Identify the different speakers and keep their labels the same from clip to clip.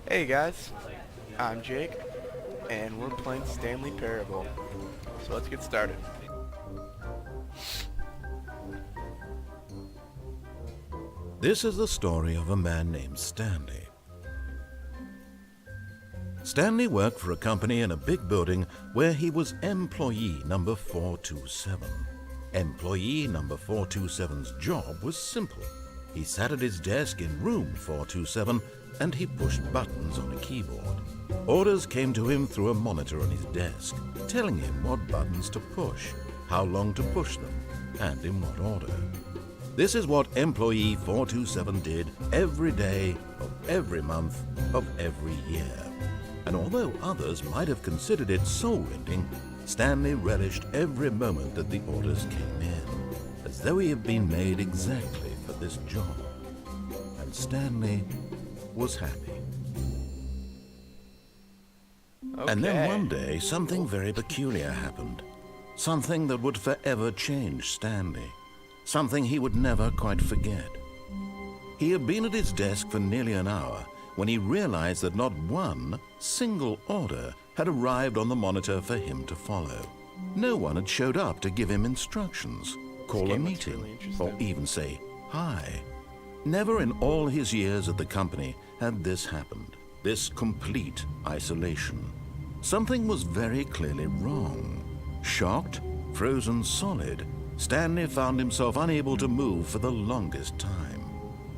Speaker 1: Hey guys, I'm Jake, and we're playing Stanley Parable. So let's get started.
Speaker 2: This is the story of a man named Stanley. Stanley worked for a company in a big building where he was employee number 427. Employee number 427's job was simple. He sat at his desk in room 427 and he pushed buttons on a keyboard. Orders came to him through a monitor on his desk, telling him what buttons to push, how long to push them, and in what order. This is what employee 427 did every day of every month of every year. And although others might have considered it soul-rending, Stanley relished every moment that the orders came in, as though he had been made exactly for this job. And Stanley was happy.
Speaker 1: Okay.
Speaker 2: And then one day, something very peculiar happened. Something that would forever change Stanley. Something he would never quite forget. He had been at his desk for nearly an hour when he realized that not one single order had arrived on the monitor for him to follow. No one had showed up to give him instructions, call a meeting, or even say hi. Never in all his years at the company had this happened, this complete isolation. Something was very clearly wrong. Shocked, frozen solid, Stanley found himself unable to move for the longest time.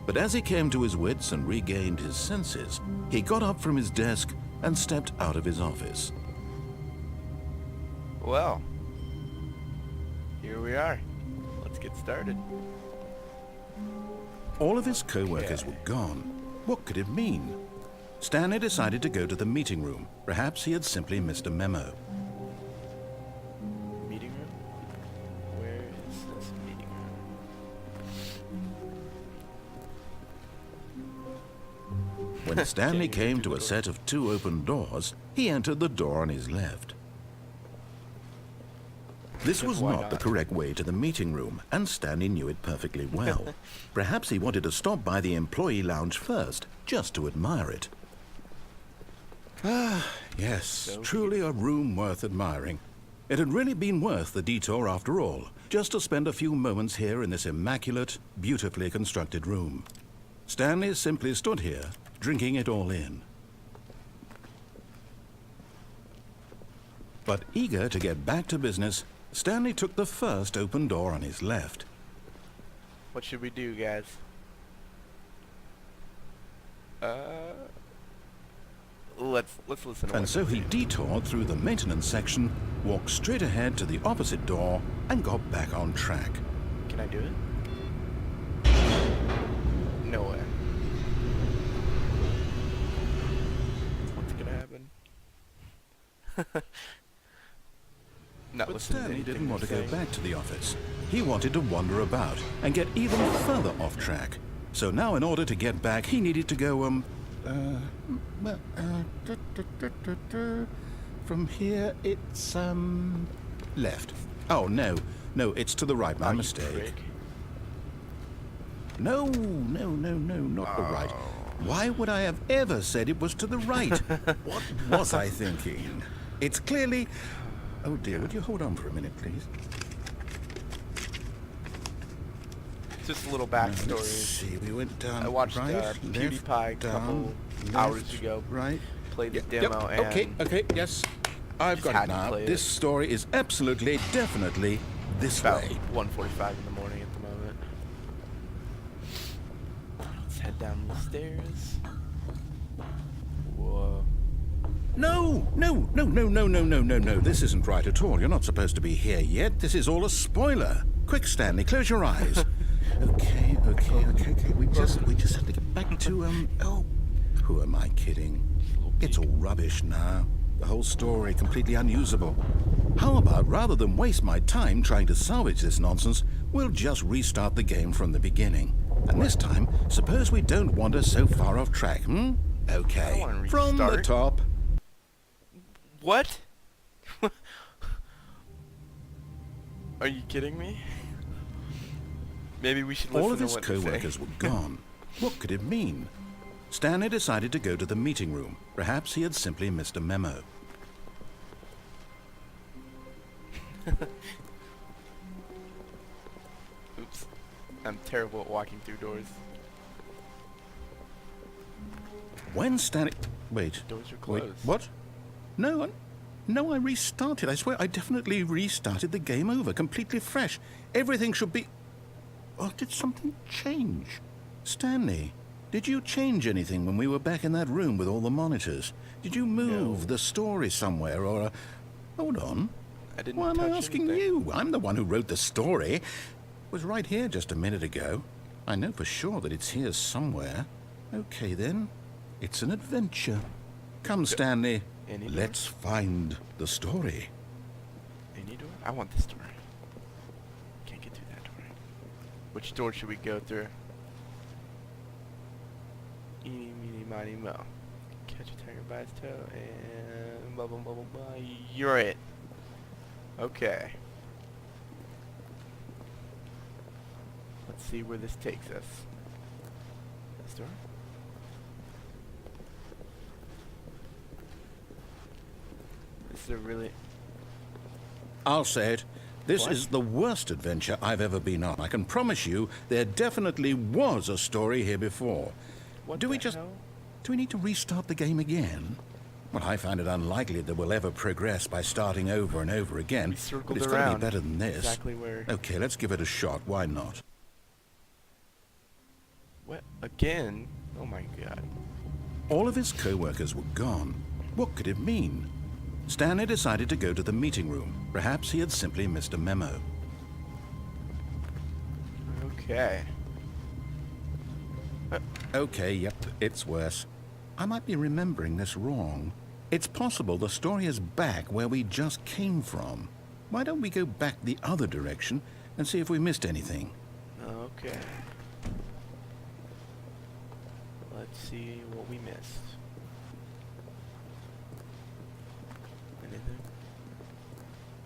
Speaker 2: But as he came to his wits and regained his senses, he got up from his desk and stepped out of his office.
Speaker 1: Well, here we are. Let's get started.
Speaker 2: All of his co-workers were gone. What could it mean? Stanley decided to go to the meeting room. Perhaps he had simply missed a memo.
Speaker 1: Meeting room? Where is this meeting room?
Speaker 2: When Stanley came to a set of two open doors, he entered the door on his left. This was not the correct way to the meeting room, and Stanley knew it perfectly well. Perhaps he wanted to stop by the employee lounge first, just to admire it. Ah, yes, truly a room worth admiring. It had really been worth the detour after all, just to spend a few moments here in this immaculate, beautifully constructed room. Stanley simply stood here, drinking it all in. But eager to get back to business, Stanley took the first open door on his left.
Speaker 1: What should we do, guys? Let's listen to
Speaker 2: And so he detoured through the maintenance section, walked straight ahead to the opposite door, and got back on track.
Speaker 1: Can I do it? No way. What's gonna happen?
Speaker 2: But Stanley didn't want to go back to the office. He wanted to wander about and get even further off track. So now in order to get back, he needed to go, from here it's, left. Oh, no, it's to the right, my mistake. No, not the right. Why would I have ever said it was to the right? What was I thinking? It's clearly... Oh dear, would you hold on for a minute, please?
Speaker 1: Just a little backstory.
Speaker 2: Let's see, we went down.
Speaker 1: I watched
Speaker 2: right,
Speaker 1: PewDiePie a couple hours ago.
Speaker 2: Right.
Speaker 1: Played the demo and
Speaker 2: Okay, yes. I've got it now. This story is absolutely, definitely this
Speaker 1: about
Speaker 2: way.
Speaker 1: 1:45 in the morning at the moment. Let's head down the stairs. Whoa.
Speaker 2: No. This isn't right at all. You're not supposed to be here yet. This is all a spoiler. Quick, Stanley, close your eyes. Okay. We just have to get back to, oh, who am I kidding? It's all rubbish now. The whole story completely unusable. How about, rather than waste my time trying to salvage this nonsense, we'll just restart the game from the beginning. And this time, suppose we don't wander so far off track, Okay, from the top.
Speaker 1: What? Are you kidding me? Maybe we should listen
Speaker 2: All of
Speaker 1: to
Speaker 2: his
Speaker 1: what they say.
Speaker 2: co-workers were gone. What could it mean? Stanley decided to go to the meeting room. Perhaps he had simply missed a memo.
Speaker 1: Oops. I'm terrible at walking through doors.
Speaker 2: When Stanley... Wait.
Speaker 1: Doors are closed.
Speaker 2: Wait, what? No, no, I restarted. I swear, I definitely restarted the game over, completely fresh. Everything should be... Oh, did something change? Stanley, did you change anything when we were back in that room with all the monitors? Did you move the story somewhere, or... Hold on.
Speaker 1: I didn't
Speaker 2: Why am I
Speaker 1: touch
Speaker 2: asking
Speaker 1: anything.
Speaker 2: you? I'm the one who wrote the story. It was right here just a minute ago. I know for sure that it's here somewhere. Okay, then. It's an adventure. Come, Stanley.
Speaker 1: Any door?
Speaker 2: Let's find the story.
Speaker 1: Any door? I want this door. Can't get through that door. Which door should we go through? Eeny, meeny, miny, mo. Catch a tiger by its toe and blah, blah, blah, blah, blah. You're it. Okay. Let's see where this takes us. This door? This is a really...
Speaker 2: I'll say it. This
Speaker 1: What?
Speaker 2: is the worst adventure I've ever been on. I can promise you there definitely was a story here before.
Speaker 1: What
Speaker 2: Do we
Speaker 1: the
Speaker 2: just...
Speaker 1: hell?
Speaker 2: Do we need to restart the game again? Well, I find it unlikely that we'll ever progress by starting over and over again.
Speaker 1: We circled
Speaker 2: But it's got to
Speaker 1: around
Speaker 2: be better than this.
Speaker 1: exactly where...
Speaker 2: Okay, let's give it a shot. Why not?
Speaker 1: What? Again? Oh my god.
Speaker 2: All of his co-workers were gone. What could it mean? Stanley decided to go to the meeting room. Perhaps he had simply missed a memo.
Speaker 1: Okay.
Speaker 2: Okay, yep, it's worse. I might be remembering this wrong. It's possible the story is back where we just came from. Why don't we go back the other direction and see if we missed anything?
Speaker 1: Okay. Let's see what we missed. Anything?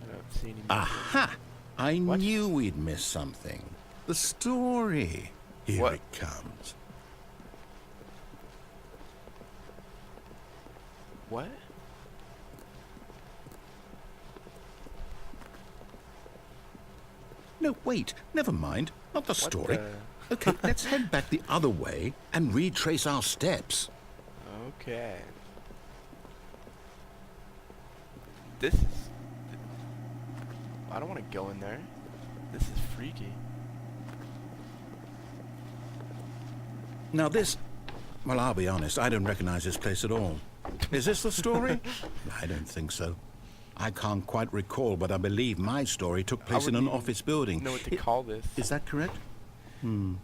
Speaker 1: I don't see any.
Speaker 2: Aha! I
Speaker 1: What?
Speaker 2: knew we'd missed something. The story. Here
Speaker 1: What?
Speaker 2: it comes.
Speaker 1: What?
Speaker 2: No, wait, never mind. Not the
Speaker 1: What
Speaker 2: story.
Speaker 1: the-
Speaker 2: Okay, let's head back the other way and retrace our steps.
Speaker 1: Okay. This is... I don't want to go in there. This is freaky.
Speaker 2: Now this... Well, I'll be honest, I don't recognize this place at all. Is this the story? I don't think so. I can't quite recall, but I believe my story took place in
Speaker 1: wouldn't
Speaker 2: an
Speaker 1: even
Speaker 2: office building.
Speaker 1: know what to call this.
Speaker 2: Is that correct? Do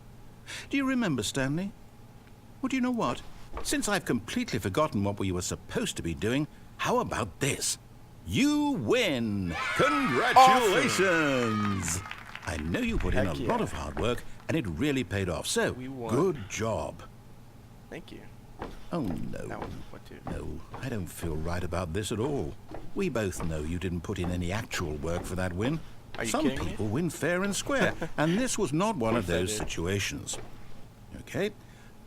Speaker 2: you remember, Stanley? Well, do you know what? Since I've completely forgotten what we were supposed to be doing, how about this? You win! Congratulations! I know you put in a
Speaker 1: Heck
Speaker 2: lot
Speaker 1: yeah.
Speaker 2: of hard work, and it really paid off. So,
Speaker 1: We won.
Speaker 2: good job.
Speaker 1: Thank you.
Speaker 2: Oh, no.
Speaker 1: Now what to...
Speaker 2: No, I don't feel right about this at all. We both know you didn't put in any actual work for that win.
Speaker 1: Are you
Speaker 2: Some
Speaker 1: kidding me?
Speaker 2: people win fair and square, and this was not one of
Speaker 1: course I
Speaker 2: those
Speaker 1: did.
Speaker 2: situations. Okay,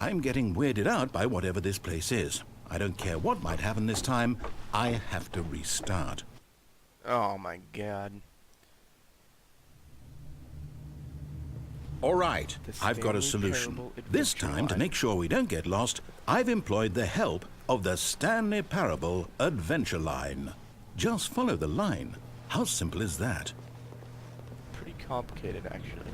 Speaker 2: I'm getting weirded out by whatever this place is. I don't care what might happen this time. I have to restart.
Speaker 1: Oh my god.
Speaker 2: All right,
Speaker 1: The
Speaker 2: I've got a
Speaker 1: Stanley
Speaker 2: solution.
Speaker 1: Parable
Speaker 2: This
Speaker 1: Adventure
Speaker 2: time, to
Speaker 1: Line.
Speaker 2: make sure we don't get lost, I've employed the help of the Stanley Parable Adventure Line. Just follow the line. How simple is that?
Speaker 1: Pretty complicated, actually.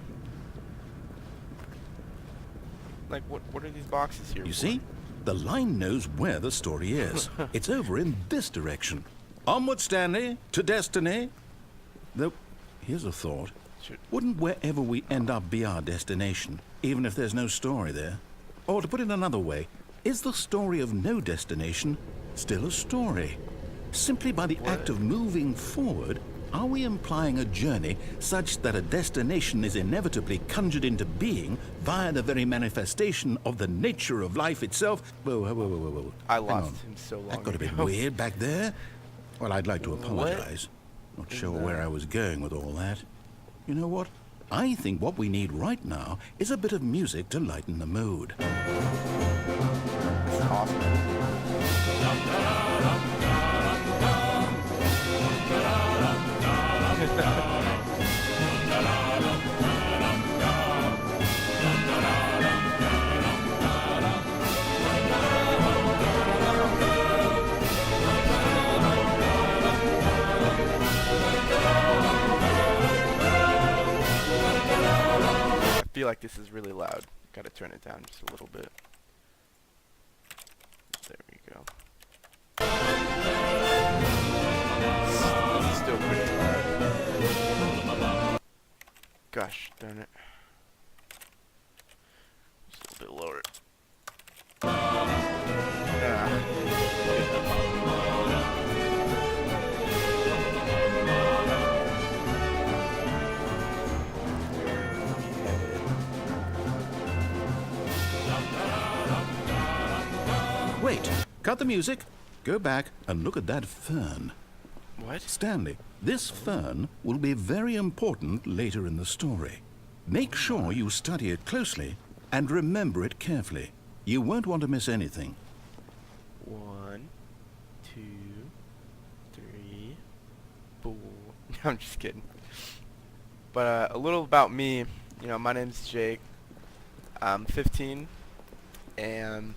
Speaker 1: Like, what are these boxes here
Speaker 2: You
Speaker 1: for?
Speaker 2: see? The line knows where the story is. It's over in this direction. Onward, Stanley, to destiny. Though, here's a thought.
Speaker 1: Should-
Speaker 2: Wouldn't wherever we end up be our destination, even if there's no story there? Or to put it another way, is the story of no destination still a story? Simply by the act of moving forward, are we implying a journey such that a destination is inevitably conjured into being via the very manifestation of the nature of life itself? Whoa, whoa, whoa, whoa, whoa.
Speaker 1: I
Speaker 2: Hang
Speaker 1: lost
Speaker 2: on.
Speaker 1: him so long
Speaker 2: That got a bit
Speaker 1: ago.
Speaker 2: weird back there. Well, I'd like to
Speaker 1: What
Speaker 2: apologize. Not
Speaker 1: is
Speaker 2: sure where
Speaker 1: that?
Speaker 2: I was going with all that. You know what? I think what we need right now is a bit of music to lighten the mood.
Speaker 1: It's awesome. I feel like this is really loud. Gotta turn it down just a little bit. There we go. It's still pretty loud. Gosh darn it. Just a little bit lower.
Speaker 2: Wait, cut the music. Go back and look at that fern.
Speaker 1: What?
Speaker 2: Stanley, this fern will be very important later in the story. Make sure you study it closely and remember it carefully. You won't want to miss anything.
Speaker 1: 1, 2, 3, 4. I'm just kidding. But a little about me. You know, my name's Jake. I'm 15, and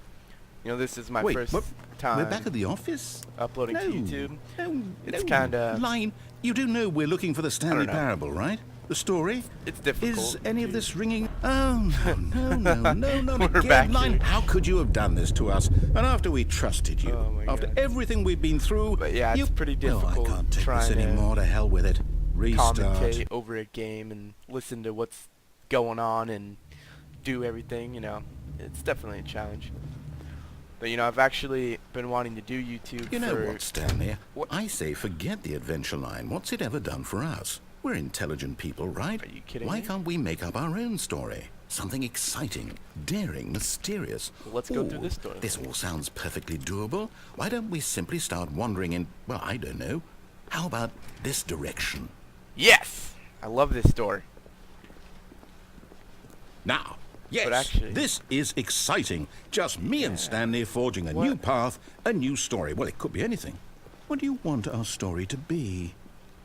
Speaker 1: you know, this is my first time.
Speaker 2: We're back at the office?
Speaker 1: Uploading to YouTube.
Speaker 2: No,
Speaker 1: It's kinda...
Speaker 2: Line, you do know we're looking for the Stanley
Speaker 1: know.
Speaker 2: Parable, right? The story?
Speaker 1: It's difficult.
Speaker 2: Is any of this ringing? Oh, no, not
Speaker 1: We're
Speaker 2: again.
Speaker 1: back
Speaker 2: Line,
Speaker 1: here.
Speaker 2: how could you have done this to us? And after we trusted you,
Speaker 1: Oh my
Speaker 2: after
Speaker 1: God.
Speaker 2: everything we've been through,
Speaker 1: But yeah, it's pretty
Speaker 2: Well,
Speaker 1: difficult
Speaker 2: I can't take this
Speaker 1: trying to
Speaker 2: anymore. To hell with it. Restart.
Speaker 1: commentate over a game and listen to what's going on and do everything, you know. It's definitely a challenge. But, you know, I've actually been wanting to do YouTube
Speaker 2: You know
Speaker 1: for...
Speaker 2: what, Stanley?
Speaker 1: What?
Speaker 2: I say forget the adventure line. What's it ever done for us? We're intelligent people, right?
Speaker 1: Are you kidding
Speaker 2: Why
Speaker 1: me?
Speaker 2: can't we make up our own story? Something exciting, daring, mysterious.
Speaker 1: Well, let's go through
Speaker 2: Ooh,
Speaker 1: this story.
Speaker 2: This all sounds perfectly doable. Why don't we simply start wandering in, well, I don't know. How about this direction?
Speaker 1: Yes! I love this story.
Speaker 2: Now, yes,
Speaker 1: But actually-
Speaker 2: this is exciting. Just me and Stanley forging a
Speaker 1: What?
Speaker 2: new path, a new story. Well, it could be anything. What do you want our story to be?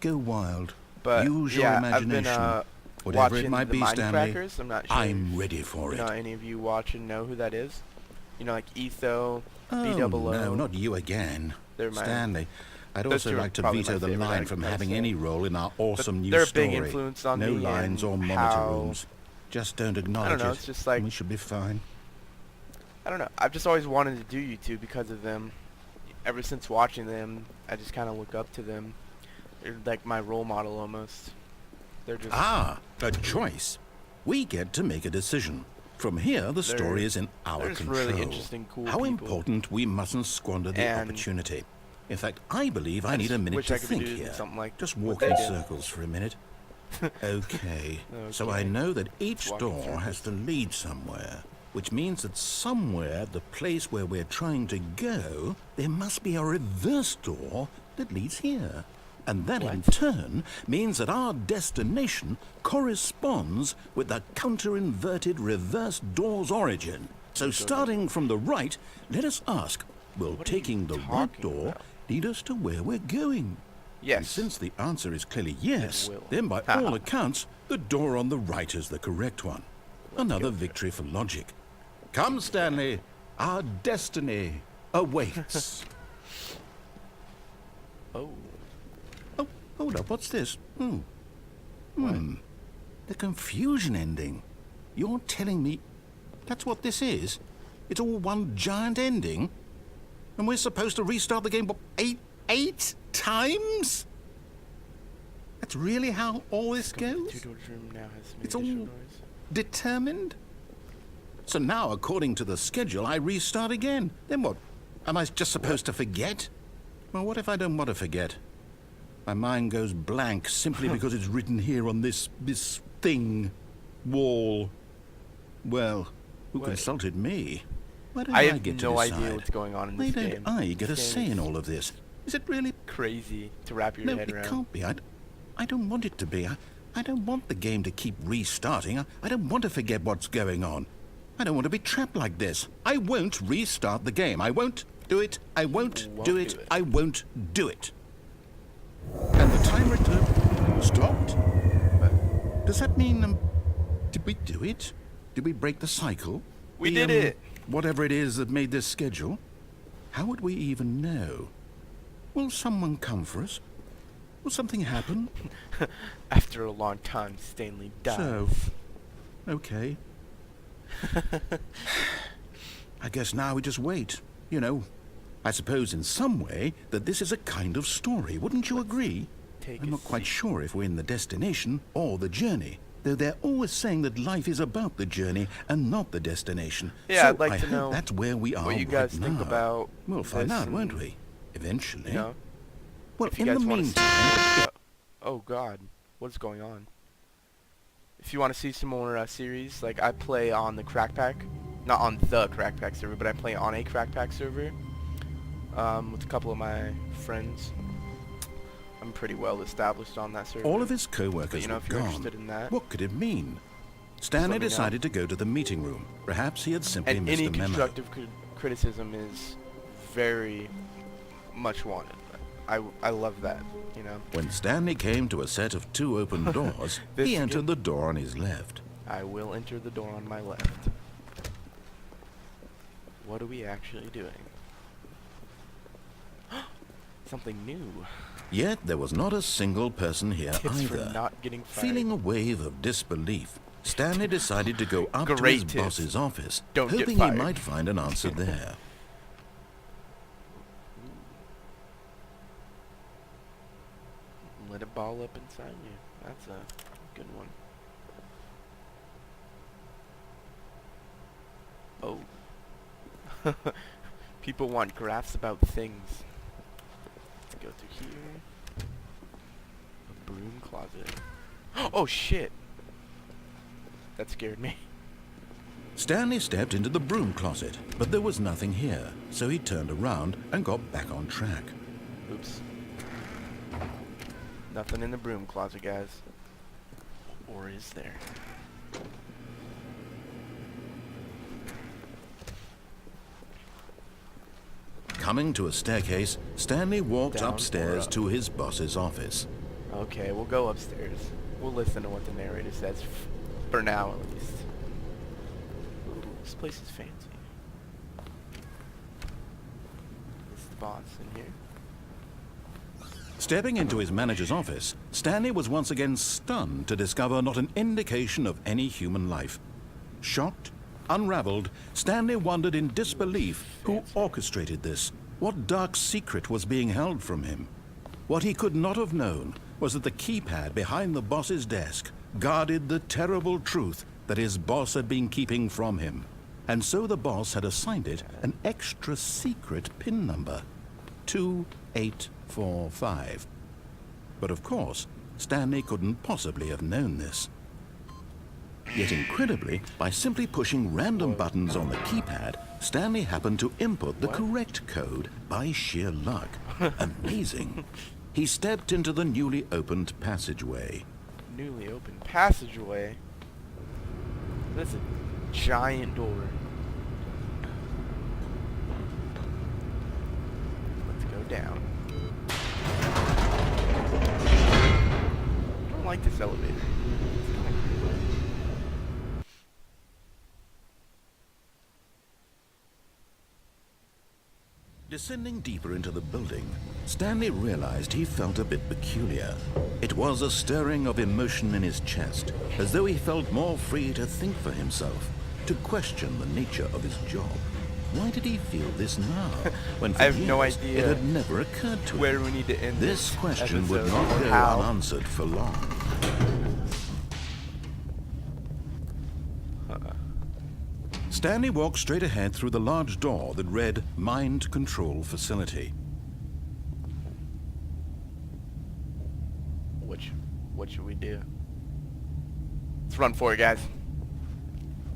Speaker 2: Go wild.
Speaker 1: But
Speaker 2: Use your
Speaker 1: yeah,
Speaker 2: imagination.
Speaker 1: I've been
Speaker 2: Whatever
Speaker 1: watching
Speaker 2: it might
Speaker 1: the
Speaker 2: be, Stanley,
Speaker 1: Mindcrackers. I'm not sure
Speaker 2: I'm
Speaker 1: if,
Speaker 2: ready for
Speaker 1: you
Speaker 2: it.
Speaker 1: know, any of you watching know who that is. You know, like Etho,
Speaker 2: Oh,
Speaker 1: B-double-O.
Speaker 2: no, not you again.
Speaker 1: They're my-
Speaker 2: Stanley, I'd
Speaker 1: Those
Speaker 2: also
Speaker 1: two are
Speaker 2: like to
Speaker 1: probably
Speaker 2: veto
Speaker 1: my
Speaker 2: the
Speaker 1: favorite
Speaker 2: line from
Speaker 1: actors,
Speaker 2: having
Speaker 1: so-
Speaker 2: any role in our awesome new
Speaker 1: they're a
Speaker 2: story.
Speaker 1: big influence on
Speaker 2: no
Speaker 1: me
Speaker 2: lines or
Speaker 1: and
Speaker 2: monitor
Speaker 1: how-
Speaker 2: rooms. Just don't acknowledge
Speaker 1: know,
Speaker 2: it.
Speaker 1: it's just like-
Speaker 2: and we should be fine.
Speaker 1: I don't know. I've just always wanted to do YouTube because of them. Ever since watching them, I just kind of look up to them. They're like my role model almost. They're just...
Speaker 2: Ah, a choice. We get to make a decision. From here, the story is in our
Speaker 1: there's
Speaker 2: control.
Speaker 1: really interesting, cool
Speaker 2: How
Speaker 1: people.
Speaker 2: important we mustn't squander the
Speaker 1: And
Speaker 2: opportunity. In fact, I believe I need
Speaker 1: just
Speaker 2: a minute
Speaker 1: wish
Speaker 2: to
Speaker 1: I could
Speaker 2: think
Speaker 1: do
Speaker 2: here.
Speaker 1: something like
Speaker 2: Just
Speaker 1: what
Speaker 2: walk
Speaker 1: they
Speaker 2: in
Speaker 1: did.
Speaker 2: circles for a minute. Okay. So I
Speaker 1: Okay.
Speaker 2: know that each
Speaker 1: Walk in
Speaker 2: door has to
Speaker 1: circles.
Speaker 2: lead somewhere, which means that somewhere, the place where we're trying to go, there must be a reverse door that leads here. And that in
Speaker 1: What?
Speaker 2: turn means that our destination corresponds with the counter-inverted reverse door's origin. So starting from the right, let us ask, will
Speaker 1: What are
Speaker 2: taking
Speaker 1: you
Speaker 2: the right
Speaker 1: talking
Speaker 2: door
Speaker 1: about?
Speaker 2: lead us to where we're going? And
Speaker 1: Yes.
Speaker 2: since the answer is clearly yes,
Speaker 1: will.
Speaker 2: then by all accounts, the door on the right is the correct one. Another victory for logic. Come, Stanley, our destiny awaits.
Speaker 1: Oh.
Speaker 2: Oh, hold up, what's this? The confusion ending. You're telling me that's what this is? It's all one giant ending? And we're supposed to restart the game what, eight times? That's really how all this
Speaker 1: The
Speaker 2: goes?
Speaker 1: two-door room now has
Speaker 2: It's
Speaker 1: made
Speaker 2: all
Speaker 1: additional noise.
Speaker 2: determined? So now, according to the schedule, I restart again. Then what? Am I just supposed to forget? Well, what if I don't want to forget? My mind goes blank simply because it's written here on this thing, wall. Well, who
Speaker 1: What?
Speaker 2: consulted me? Why don't
Speaker 1: I
Speaker 2: I
Speaker 1: have
Speaker 2: get to
Speaker 1: no
Speaker 2: decide?
Speaker 1: idea what's going on in
Speaker 2: Why
Speaker 1: this
Speaker 2: don't
Speaker 1: game.
Speaker 2: I get a
Speaker 1: This
Speaker 2: say
Speaker 1: game
Speaker 2: in
Speaker 1: is
Speaker 2: all of this? Is it really?
Speaker 1: crazy to wrap your
Speaker 2: No,
Speaker 1: head
Speaker 2: it
Speaker 1: around.
Speaker 2: can't be. I don't want it to be. I don't want the game to keep restarting. I don't want to forget what's going on. I don't want to be trapped like this. I won't restart the game. I won't do it. I won't do it. I won't do it. And the timer stopped? Does that mean, did we do it? Did we break the cycle?
Speaker 1: We did it.
Speaker 2: Whatever it is that made this schedule. How would we even know? Will someone come for us? Will something happen?
Speaker 1: After a long time, Stanley dies.
Speaker 2: So, okay. I guess now we just wait. You know, I suppose in some way that this is a kind of story. Wouldn't you agree? I'm not quite sure if we're in the destination or the journey. Though they're always saying that life is about the journey and not the destination.
Speaker 1: Yeah,
Speaker 2: so
Speaker 1: I'd like to know
Speaker 2: that's where we are
Speaker 1: what you guys think
Speaker 2: now.
Speaker 1: about.
Speaker 2: We'll find out, won't we? Eventually.
Speaker 1: You know,
Speaker 2: well,
Speaker 1: if you
Speaker 2: in
Speaker 1: guys
Speaker 2: the
Speaker 1: wanna
Speaker 2: meantime...
Speaker 1: oh God, what's going on? If you want to see some more series, like I play on the Crack Pack, not on the Crack Pack server, but I play on a Crack Pack server with a couple of my friends. I'm pretty well established on that server.
Speaker 2: All of his co-workers
Speaker 1: you know,
Speaker 2: were
Speaker 1: if you're
Speaker 2: gone.
Speaker 1: interested in that,
Speaker 2: what could it mean? Stanley decided to go to the meeting room. Perhaps he had simply
Speaker 1: and
Speaker 2: missed
Speaker 1: any
Speaker 2: a memo.
Speaker 1: constructive criticism is very much wanted. I love that, you know.
Speaker 2: When Stanley came to a set of 2 open doors, he entered the door on his left.
Speaker 1: I will enter the door on my left. What are we actually doing? Something new.
Speaker 2: Yet there was not a single person here
Speaker 1: Tips
Speaker 2: either.
Speaker 1: for not getting fired.
Speaker 2: Feeling a wave of disbelief, Stanley decided to go up to
Speaker 1: Great
Speaker 2: his
Speaker 1: tips.
Speaker 2: boss's office,
Speaker 1: Don't get
Speaker 2: hoping he
Speaker 1: fired.
Speaker 2: might find an answer there.
Speaker 1: Let it ball up inside you. That's a good one. Oh. People want graphs about things. Let's go through here. A broom closet. Oh shit! That scared me.
Speaker 2: Stanley stepped into the broom closet, but there was nothing here, so he turned around and got back on track.
Speaker 1: Oops. Nothing in the broom closet, guys. Or is there?
Speaker 2: Coming to a staircase, Stanley walked
Speaker 1: Down or
Speaker 2: upstairs
Speaker 1: up?
Speaker 2: to his boss's office.
Speaker 1: Okay, we'll go upstairs. We'll listen to what the narrator says, for now at least. Ooh, this place is fancy. Is the boss in here?
Speaker 2: Stepping into his manager's office, Stanley was once again stunned to discover not an indication of any human life. Shocked, unraveled, Stanley wondered in disbelief who orchestrated this. What dark secret was being held from him? What he could not have known was that the keypad behind the boss's desk guarded the terrible truth that his boss had been keeping from him. And so the boss had assigned it an extra secret PIN number, 2845. But of course, Stanley couldn't possibly have known this. Yet incredibly, by simply pushing random buttons on the keypad, Stanley happened to input the correct code by sheer luck. Amazing. He stepped into the newly opened passageway.
Speaker 1: Newly opened passageway? That's a giant door. Let's go down. I don't like this elevator. It's kind of creepy.
Speaker 2: Descending deeper into the building, Stanley realized he felt a bit peculiar. It was a stirring of emotion in his chest, as though he felt more free to think for himself, to question the nature of his job. Why did he feel this now, when for
Speaker 1: I have no
Speaker 2: years
Speaker 1: idea
Speaker 2: it had never occurred to
Speaker 1: where
Speaker 2: him?
Speaker 1: we need to end
Speaker 2: This question would
Speaker 1: episode,
Speaker 2: not
Speaker 1: or
Speaker 2: go
Speaker 1: how.
Speaker 2: unanswered for long. Stanley walked straight ahead through the large door that read Mind Control Facility.
Speaker 1: What should we do? Let's run for it, guys.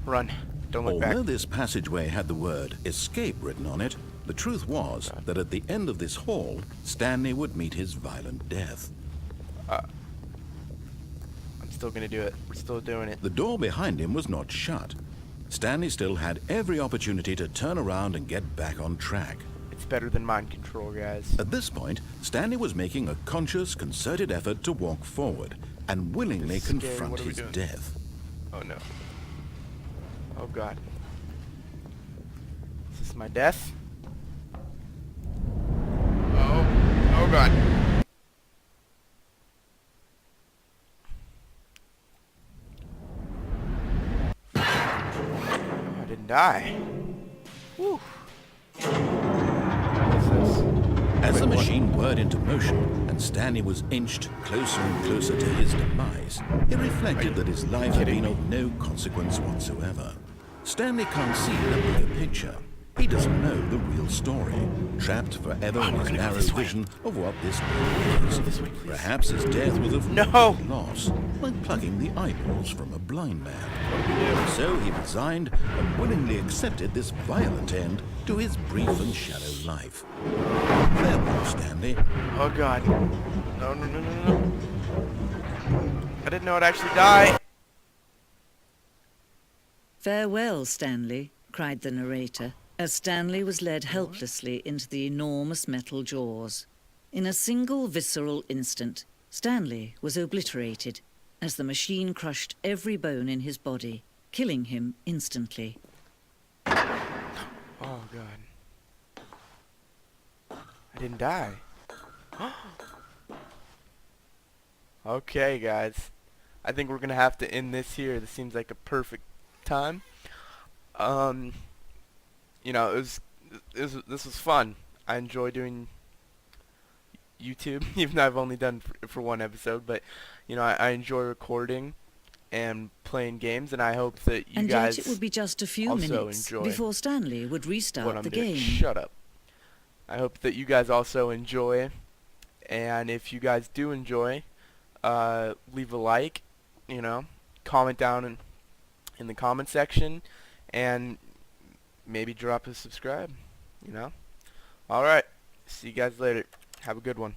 Speaker 1: Run. Don't look
Speaker 2: Although
Speaker 1: back.
Speaker 2: this passageway had the word escape written on it, the truth was that at the end of this hall, Stanley would meet his violent death.
Speaker 1: I'm still gonna do it. We're still doing it.
Speaker 2: The door behind him was not shut. Stanley still had every opportunity to turn around and get back on track.
Speaker 1: It's better than mind control, guys.
Speaker 2: At this point, Stanley was making a conscious, concerted effort to walk forward and willingly
Speaker 1: This is scary.
Speaker 2: confront
Speaker 1: What are we
Speaker 2: his
Speaker 1: doing?
Speaker 2: death.
Speaker 1: Oh no. Oh god. Is this my death? Oh. Oh god. Oh, I didn't die. Whew. What is this?
Speaker 2: As
Speaker 1: Wait,
Speaker 2: the
Speaker 1: what?
Speaker 2: machine whirred into motion and Stanley was inched closer and closer to his demise, it reflected that his life had
Speaker 1: kidding
Speaker 2: been of no consequence whatsoever. Stanley can't see the bigger picture. He doesn't know the real story, trapped forever in
Speaker 1: we're
Speaker 2: his
Speaker 1: gonna go
Speaker 2: narrow
Speaker 1: this way.
Speaker 2: vision of what this world is.
Speaker 1: This way, please.
Speaker 2: Perhaps his death was of
Speaker 1: No!
Speaker 2: loss, like plucking the eyeballs from a blind man. So he resigned and willingly accepted this violent end to his brief and shallow life. Farewell, Stanley.
Speaker 1: Oh god. No, no, no, no, no. I didn't know I'd actually die.
Speaker 3: "Farewell, Stanley," cried the narrator, as Stanley was led helplessly into the enormous metal jaws. In a single visceral instant, Stanley was obliterated as the machine crushed every bone in his body, killing him instantly.
Speaker 1: Oh god. I didn't die. Okay, guys. I think we're gonna have to end this here. This seems like a perfect time. You know, this was fun. I enjoy doing YouTube, even though I've only done for one episode. But you know, I enjoy recording and playing games, and I hope that you
Speaker 3: And
Speaker 1: guys
Speaker 3: yet it would be just a few
Speaker 1: also
Speaker 3: minutes
Speaker 1: enjoy
Speaker 3: before Stanley would
Speaker 1: what
Speaker 3: restart
Speaker 1: I'm
Speaker 3: the
Speaker 1: doing.
Speaker 3: game.
Speaker 1: Shut up. I hope that you guys also enjoy, and if you guys do enjoy, leave a like, you know, comment down in the comment section, and maybe drop a subscribe, you know. Alright, see you guys later. Have a good one.